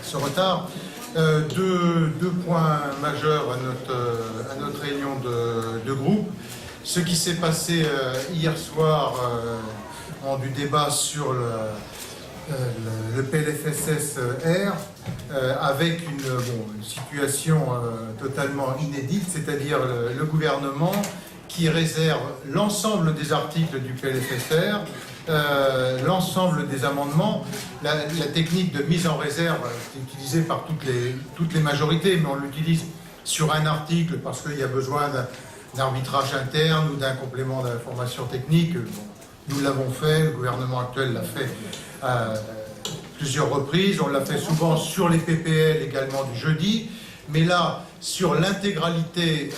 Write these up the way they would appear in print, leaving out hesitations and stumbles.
ce retard. Deux points majeurs à notre réunion de groupe. Ce qui s'est passé hier soir du débat sur le PLFSS-R avec une situation totalement inédite, c'est-à-dire le gouvernement qui réserve l'ensemble des articles du PLFSR, l'ensemble des amendements. La technique de mise en réserve est utilisée par toutes les majorités, mais on l'utilise sur un article parce qu'il y a besoin d'arbitrage interne ou d'un complément d'information technique. Bon, nous l'avons fait, le gouvernement actuel l'a fait à plusieurs reprises, on l'a fait souvent sur les PPL également du jeudi, mais là, sur l'intégralité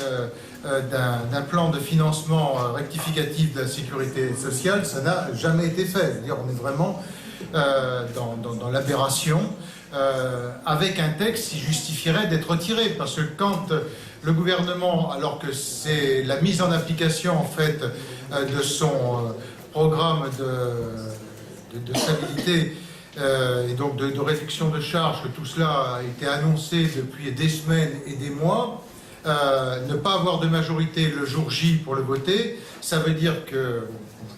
d'un plan de financement rectificatif de la sécurité sociale, ça n'a jamais été fait. C'est-à-dire on est vraiment dans l'aberration, avec un texte qui justifierait d'être retiré, parce que quand le gouvernement, alors que c'est la mise en application en fait de son programme de stabilité et donc de réduction de charges, que tout cela a été annoncé depuis des semaines et des mois, ne pas avoir de majorité le jour J pour le voter, ça veut dire que,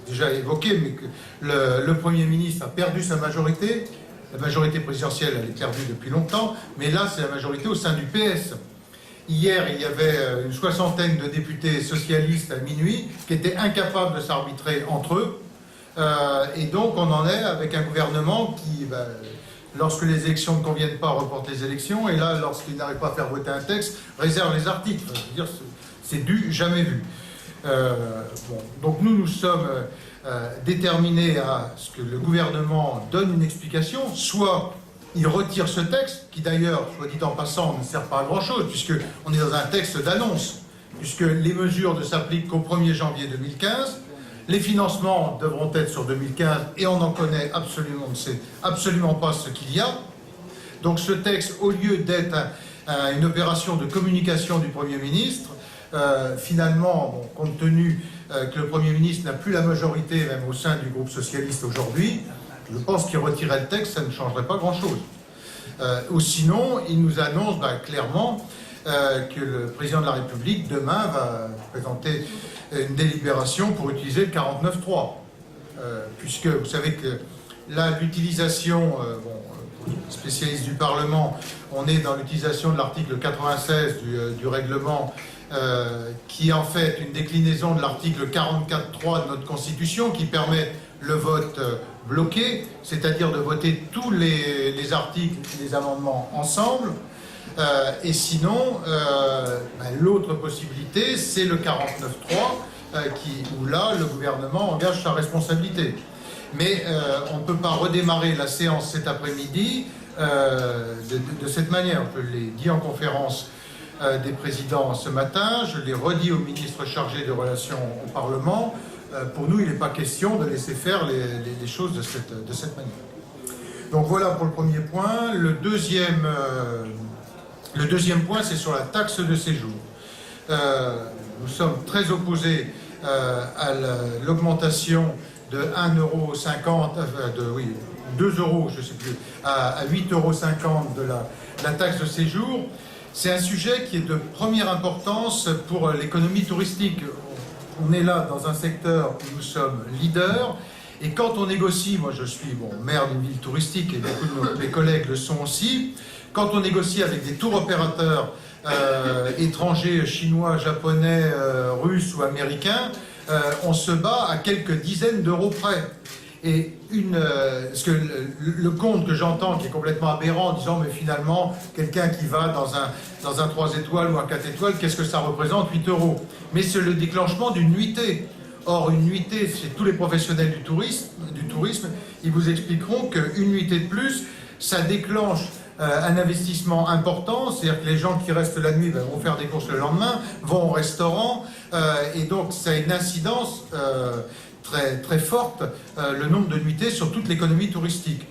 déjà évoqué, mais que le Premier ministre a perdu sa majorité. La majorité présidentielle, elle est perdue depuis longtemps, mais là, c'est la majorité au sein du PS. Hier, il y avait une soixantaine de députés socialistes à minuit qui étaient incapables de s'arbitrer entre eux. Et donc, on en est avec un gouvernement qui, lorsque les élections ne conviennent pas, reporte les élections, et là, lorsqu'il n'arrive pas à faire voter un texte, réserve les articles. Je veux dire, c'est du jamais vu. Donc nous sommes déterminés à ce que le gouvernement donne une explication, soit il retire ce texte, qui d'ailleurs, soit dit en passant, ne sert pas à grand-chose, puisqu'on est dans un texte d'annonce, puisque les mesures ne s'appliquent qu'au 1er janvier 2015, les financements devront être sur 2015, et on en connaît absolument, on ne sait absolument pas ce qu'il y a. Donc ce texte, au lieu d'être une opération de communication du Premier ministre, finalement, compte tenu que le Premier ministre n'a plus la majorité, même au sein du groupe socialiste aujourd'hui, je pense qu'il retirerait le texte, ça ne changerait pas grand-chose. Ou sinon, il nous annonce clairement que le président de la République, demain, va présenter une délibération pour utiliser le 49.3. Puisque vous savez que là, l'utilisation, spécialiste du Parlement, on est dans l'utilisation de l'article 96 du règlement, qui est en fait une déclinaison de l'article 44.3 de notre Constitution, qui permet le vote bloqué, c'est-à-dire de voter tous les articles et les amendements ensemble. Et sinon, l'autre possibilité, c'est le 49.3, où là, le gouvernement engage sa responsabilité. Mais on ne peut pas redémarrer la séance cet après-midi de cette manière. Je l'ai dit en conférence des présidents ce matin, je l'ai redit au ministre chargé des relations au Parlement. Pour nous, il n'est pas question de laisser faire les choses de cette manière. Donc voilà pour le premier point. Le deuxième point, c'est sur la taxe de séjour. Nous sommes très opposés à l'augmentation de 1,50 €, 2 €, je ne sais plus, à 8,50 € de la taxe de séjour. C'est un sujet qui est de première importance pour l'économie touristique. On est là dans un secteur où nous sommes leaders, et quand on négocie, moi je suis maire d'une ville touristique et beaucoup de mes collègues le sont aussi, quand on négocie avec des tours opérateurs étrangers, chinois, japonais, russes ou américains, on se bat à quelques dizaines d'euros près. Et parce que le compte que j'entends qui est complètement aberrant en disant mais finalement quelqu'un qui va dans un 3 étoiles ou un 4 étoiles, qu'est-ce que ça représente? 8 €. Mais c'est le déclenchement d'une nuitée. Or une nuitée, chez tous les professionnels du tourisme, ils vous expliqueront qu'une nuitée de plus, ça déclenche un investissement important, c'est-à-dire que les gens qui restent la nuit vont faire des courses le lendemain, vont au restaurant, et donc ça a une incidence très, très forte, le nombre de nuitées sur toute l'économie touristique.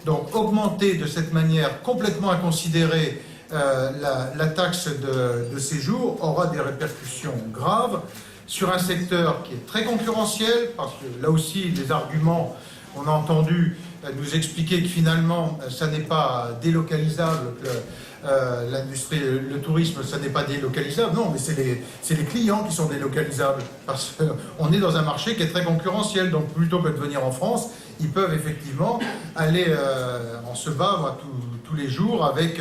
Donc augmenter de cette manière complètement inconsidérée la taxe de séjour aura des répercussions graves sur un secteur qui est très concurrentiel, parce que là aussi les arguments, on a entendu nous expliquer que finalement, ça n'est pas délocalisable, que l'industrie, le tourisme, ça n'est pas délocalisable. Non, mais c'est les clients qui sont délocalisables. Parce qu'on est dans un marché qui est très concurrentiel. Donc plutôt que de venir en France, ils peuvent effectivement aller en se battre tous les jours avec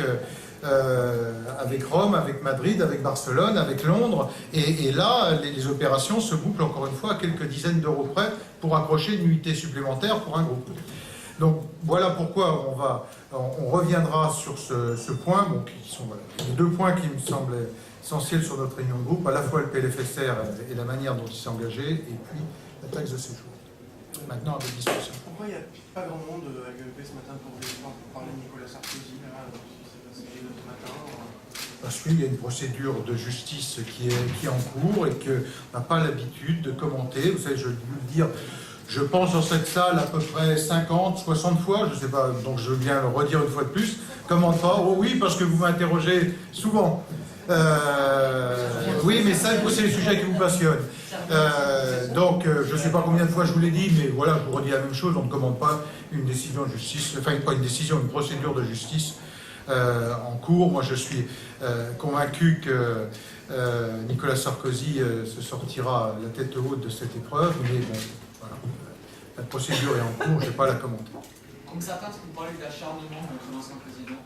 Rome, avec Madrid, avec Barcelone, avec Londres. Et là, les opérations se bouclent encore une fois à quelques dizaines d'euros près pour accrocher une nuitée supplémentaire pour un groupe. Donc voilà pourquoi on reviendra sur ce point, bon, qui sont les deux points qui me semblent essentiels sur notre réunion de groupe, à la fois le PLFSR et la manière dont il s'est engagé, et puis la taxe de séjour. Maintenant, avec discussion. Pourquoi il n'y a pas grand monde à l'UEP ce matin pour parler de Nicolas Sarkozy là, ce qui est ce matin? Parce qu'il y a une procédure de justice qui est en cours et qu'on n'a pas l'habitude de commenter. Vous savez, je vais vous le dire, je pense dans cette salle à peu près 50, 60 fois, je ne sais pas, donc je viens le redire une fois de plus. Comment pas? Oh oui, parce que vous m'interrogez souvent. Oui, mais ça, c'est les sujets qui vous passionnent. Donc, je ne sais pas combien de fois je vous l'ai dit, mais voilà, je vous redis la même chose, on ne commande pas une décision de justice, enfin pas une décision, une procédure de justice en cours. Moi, je suis convaincu que Nicolas Sarkozy se sortira la tête haute de cette épreuve, mais bon, voilà. La procédure est en cours, je ne vais pas la commenter. Comme certains, vous parlez d'acharnement contre l'ancien président.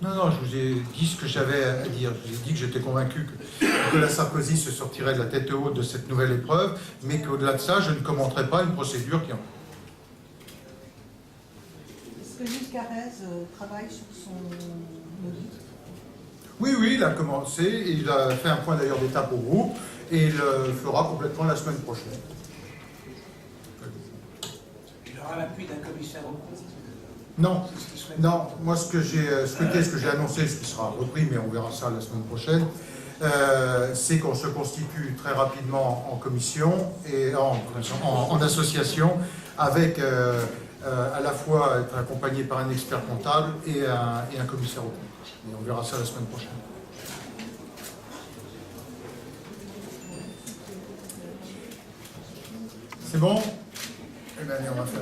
Non, je vous ai dit ce que j'avais à dire. Je vous ai dit que j'étais convaincu que Nicolas Sarkozy se sortirait de la tête haute de cette nouvelle épreuve, mais qu'au-delà de ça, je ne commenterai pas une procédure qui en cours. Est-ce que Gilles Carrez travaille sur son audit? Oui, il a commencé, il a fait un point d'ailleurs d'étape au groupe, et il le fera complètement la semaine prochaine. Il aura l'appui d'un commissaire au groupe. Non, moi ce que j'ai souhaité, ce que j'ai annoncé, ce qui sera repris, mais on verra ça la semaine prochaine, c'est qu'on se constitue très rapidement en commission et en association avec à la fois être accompagné par un expert comptable et un commissaire au compte. Et on verra ça la semaine prochaine. C'est bon? Eh bien, allez, on va faire